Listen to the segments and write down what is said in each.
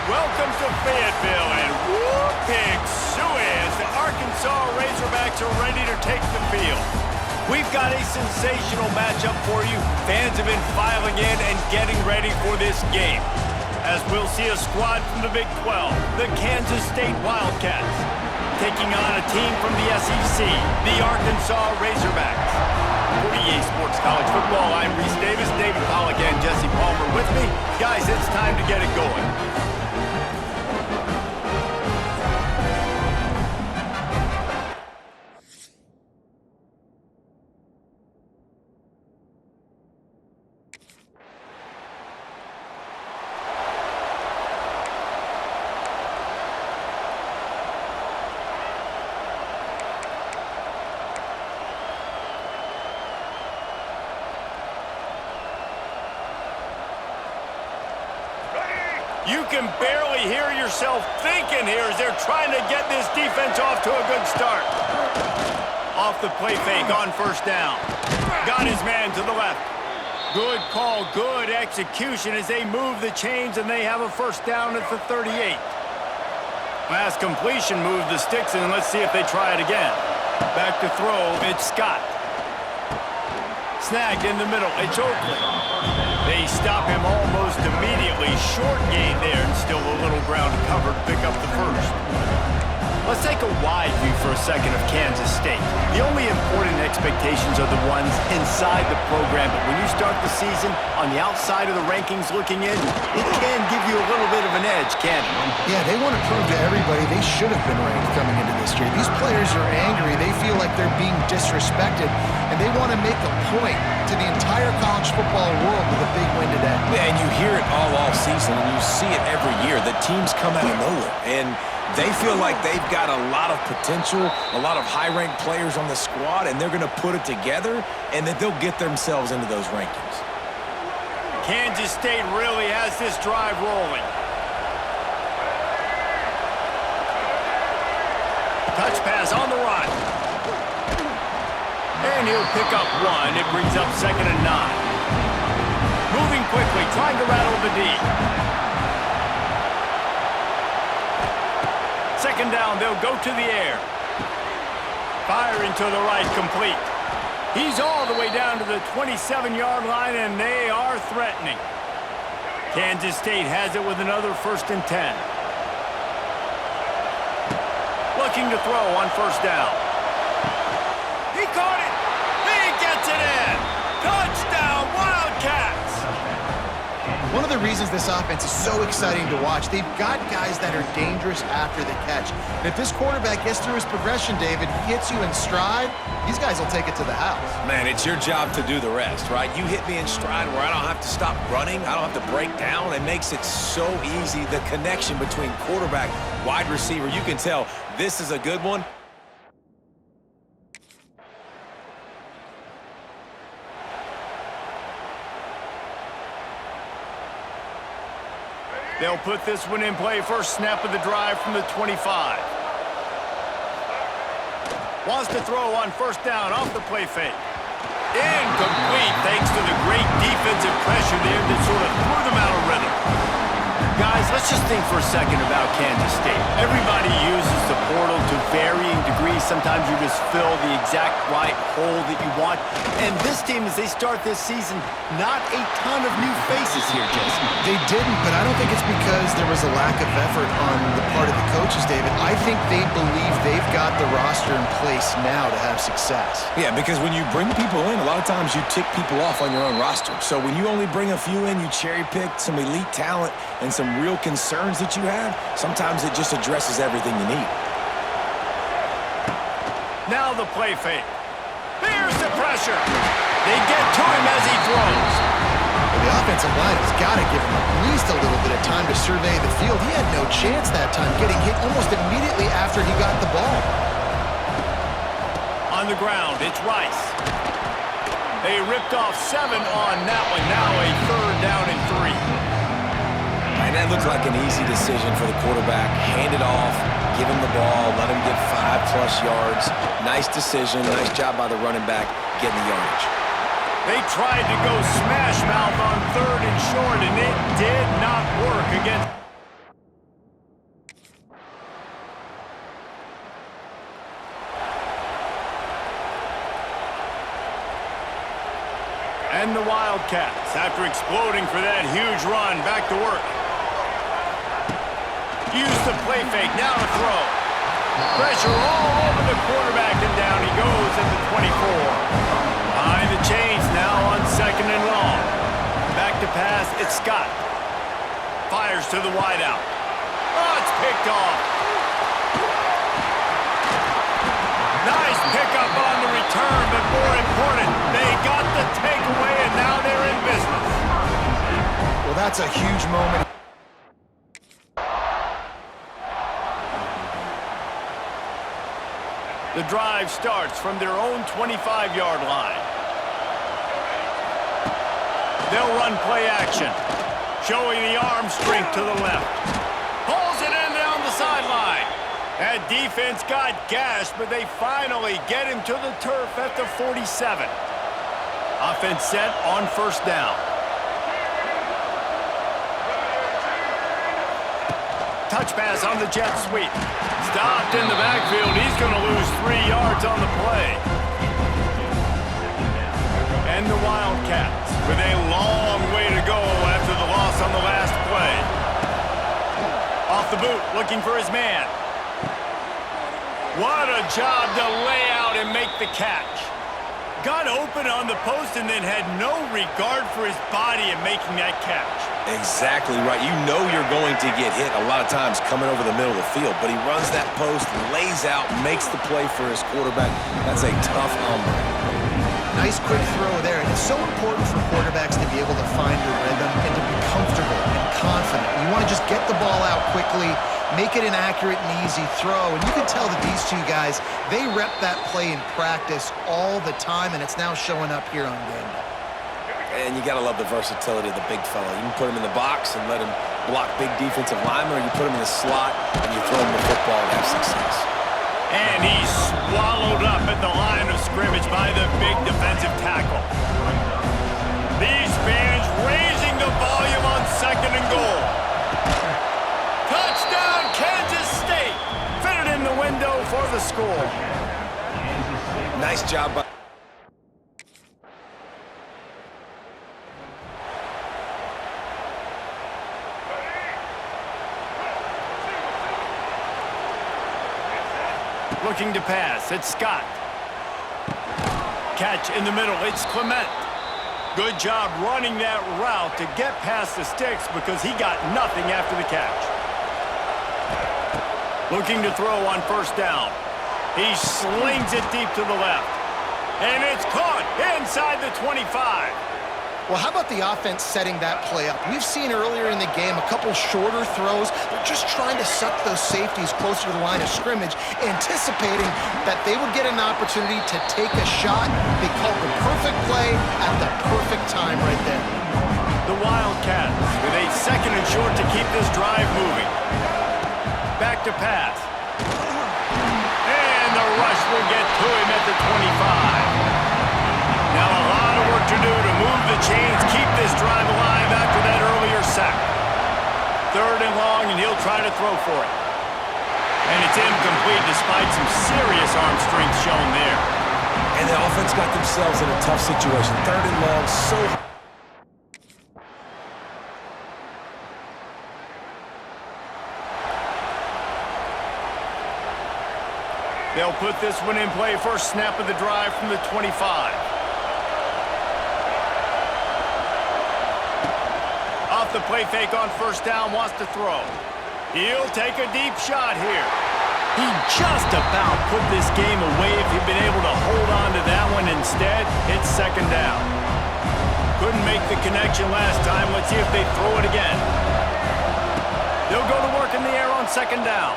Welcome to Fayetteville, and whoop, pig suey as the Arkansas Razorbacks are ready to take the field. We've got a sensational matchup for you. Fans have been filing in and getting ready for this game, as we'll see a squad from the Big 12, the Kansas State Wildcats, taking on a team from the SEC, the Arkansas Razorbacks. For EA Sports College Football, I'm Reese Davis, David Pollack, and Jesse Palmer with me. Guys, it's time to get it going. You can barely hear yourself thinking here as they're trying to get this defense off to a good start. Off the play fake on first down. Got his man to the left. Good call, good execution as they move the chains and they have a first down at the 38. Last completion moved the sticks and let's see if they try it again. Back to throw, it's Scott. Snagged in the middle, it's Oakley. They stop him almost immediately. Short gain there and still a little ground to cover to pick up the first. Let's take a wide view for a second of Kansas State. The only important expectations are the ones inside the program, but when you start the season on the outside of the rankings looking in, it can give you a little bit of an edge, can't it? Yeah, they want to prove to everybody they should have been ranked coming into this year. These players are angry. They feel like they're being disrespected, and they want to make a point to the entire college football world with a big win today. Yeah, and you hear it all season, and you see it every year. The teams come out of nowhere, and they feel like they've got a lot of potential, a lot of high-ranked players on the squad, and they're going to put it together, and then they'll get themselves into those rankings. Kansas State really has this drive rolling. Touch pass on the run. And he'll pick up one. It brings up 2nd and 9. Moving quickly, trying to rattle the D. 2nd down, they'll go to the air. Firing to the right, complete. He's all the way down to the 27-yard line, and they are threatening. Kansas State has it with another 1st and 10. Looking to throw on first down. He caught it. He gets it in. Touchdown, Wildcats. One of the reasons this offense is so exciting to watch, they've got guys that are dangerous after the catch. And if this quarterback gets through his progression, David, he hits you in stride, these guys will take it to the house. Man, it's your job to do the rest, right? You hit me in stride where I don't have to stop running. I don't have to break down. It makes it so easy. The connection between quarterback, wide receiver, you can tell this is a good one. They'll put this one in play. First snap of the drive from the 25. Wants to throw on first down off the play fake. Incomplete thanks to the great defensive pressure there that sort of threw them out of rhythm. Guys, let's just think for a second about Kansas State. Everybody uses the portal to varying degrees. Sometimes you just fill the exact right hole that you want. And this team, as they start this season, not a ton of new faces here, Jesse. They didn't, but I don't think it's because there was a lack of effort on the part of the coaches, David. I think they believe they've got the roster in place now to have success. Yeah, because when you bring people in, a lot of times you tick people off on your own roster. So when you only bring a few in, you cherry-pick some elite talent and some real concerns that you have, sometimes it just addresses everything you need. Now the play fake. There's the pressure. They get to him as he throws. Well, the offensive line has got to give him at least a little bit of time to survey the field. He had no chance that time, getting hit almost immediately after he got the ball. On the ground, it's Rice. They ripped off 7 on that one. Now a 3rd down and 3. And that looked like an easy decision for the quarterback. Hand it off, give him the ball, let him get 5+ yards. Nice decision, nice job by the running back getting the yardage. They tried to go smash mouth on 3rd and short, and it did not work against. and the Wildcats, after exploding for that huge run, back to work. Use the play fake, now to throw. Pressure all over the quarterback, and down he goes at the 24. Behind the chains now on 2nd and long. Back to pass, it's Scott. Fires to the wideout. Oh, it's picked off. Nice pickup on the return, but more important, they got the takeaway, and now they're in business. Well, that's a huge moment. The drive starts from their own 25-yard line. They'll run play action, showing the arm strength to the left. Pulls it in down the sideline. That defense got gashed, but they finally get him to the turf at the 47. Offense set on 1st down. Touch pass on the jet sweep. Stopped in the backfield. He's going to lose 3 yards on the play. And the Wildcats with a long way to go after the loss on the last play. Off the boot, looking for his man. What a job to lay out and make the catch. Got open on the post and then had no regard for his body in making that catch. Exactly right. You know you're going to get hit a lot of times coming over the middle of the field, but he runs that post, lays out, makes the play for his quarterback. That's a tough hombre. Nice quick throw there, and it's so important for quarterbacks to be able to find a rhythm and to be comfortable and confident. You want to just get the ball out quickly, make it an accurate and easy throw, and you can tell that these two guys, they rep that play in practice all the time, and it's now showing up here on game day. And you got to love the versatility of the big fella. You can put him in the box and let him block big defensive linemen, or you put him in the slot and you throw him the football and have success. And he's swallowed up at the line of scrimmage by the big defensive tackle. These fans raising the volume on 2nd and goal. Touchdown, Kansas State! Fitted in the window for the score. Nice job by... Looking to pass, it's Scott. Catch in the middle, it's Clement. Good job running that route to get past the sticks because he got nothing after the catch. Looking to throw on 1st down. He slings it deep to the left. And it's caught inside the 25. Well, how about the offense setting that play up? We've seen earlier in the game a couple shorter throws. They're just trying to suck those safeties closer to the line of scrimmage, anticipating that they would get an opportunity to take a shot. They called the perfect play at the perfect time right there. The Wildcats with a 2nd and short to keep this drive moving. Back to pass. And the rush will get to him at the 25. Now a lot of work to do to move the chains, keep this drive alive after that earlier sack. 3rd and long, and he'll try to throw for it. And it's incomplete despite some serious arm strength shown there. And the offense got themselves in a tough situation. 3rd and long, so... They'll put this one in play. First snap of the drive from the 25. Off the play fake on 1st down, wants to throw. He'll take a deep shot here. He just about put this game away if he'd been able to hold on to that one. Instead, it's 2nd down. Couldn't make the connection last time. Let's see if they throw it again. They'll go to work in the air on 2nd down.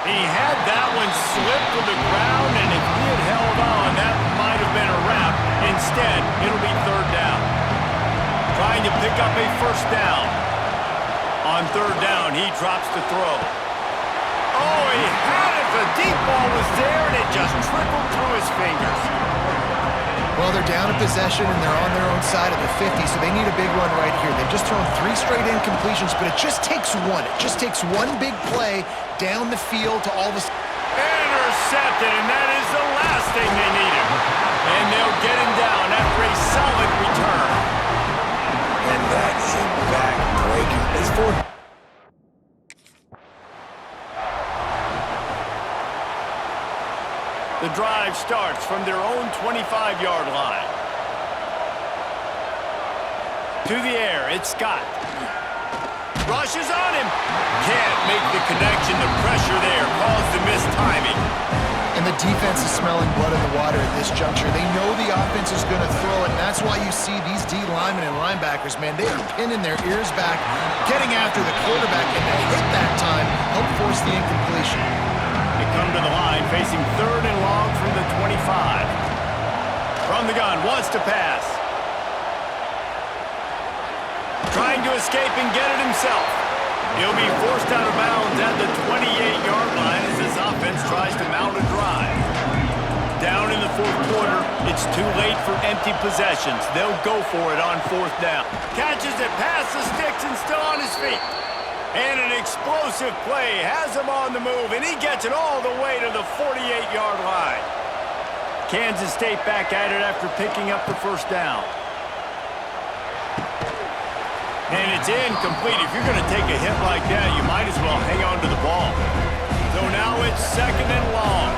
He had that one slip to the ground, and if he had held on, that might have been a wrap. Instead, it'll be 3rd down. Trying to pick up a 1st down. On 3rd down, he drops to throw. Oh, he had it. The deep ball was there, and it just trickled through his fingers. Well, they're down in possession, and they're on their own side of the 50, so they need a big run right here. They've just thrown 3 straight incompletions, but it just takes one. It just takes one big play down the field to all of a sudden. Intercepted, and that is the last thing they needed. And they'll get him down after a solid return. And that is a back-breaker. It's for... The drive starts from their own 25-yard line. To the air, it's Scott. Rushes on him. Can't make the connection. The pressure there caused the missed timing. And the defense is smelling blood in the water at this juncture. They know the offense is going to throw it, and that's why you see these D linemen and linebackers, man, they are pinning their ears back, getting after the quarterback, and they hit that time, help force the incompletion. They come to the line, facing 3rd and long from the 25. From the gun, wants to pass. Trying to escape and get it himself. He'll be forced out of bounds at the 28-yard line as his offense tries to mount a drive. Down in the 4th quarter, it's too late for empty possessions. They'll go for it on 4th down. Catches it past the sticks and still on his feet. And an explosive play has him on the move, and he gets it all the way to the 48-yard line. Kansas State back at it after picking up the 1st down. And it's incomplete. If you're going to take a hit like that, you might as well hang on to the ball. So now it's 2nd and long.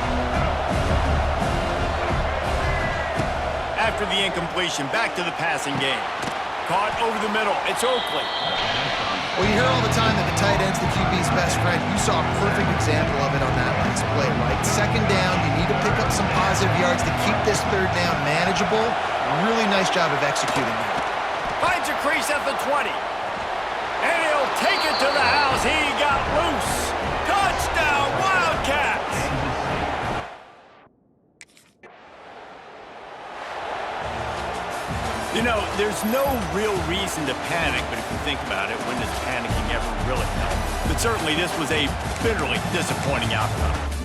After the incompletion, back to the passing game. Caught over the middle. It's Oakley. Well, you hear all the time that the tight end's the QB's best friend. You saw a perfect example of it on that last play, right? 2nd down, you need to pick up some positive yards to keep this 3rd down manageable. Really nice job of executing that. Finds a crease at the 20. And he'll take it to the house. He got loose. Touchdown, Wildcats! You know, there's no real reason to panic, but if you think about it, when does panicking ever really help? But certainly this was a bitterly disappointing outcome.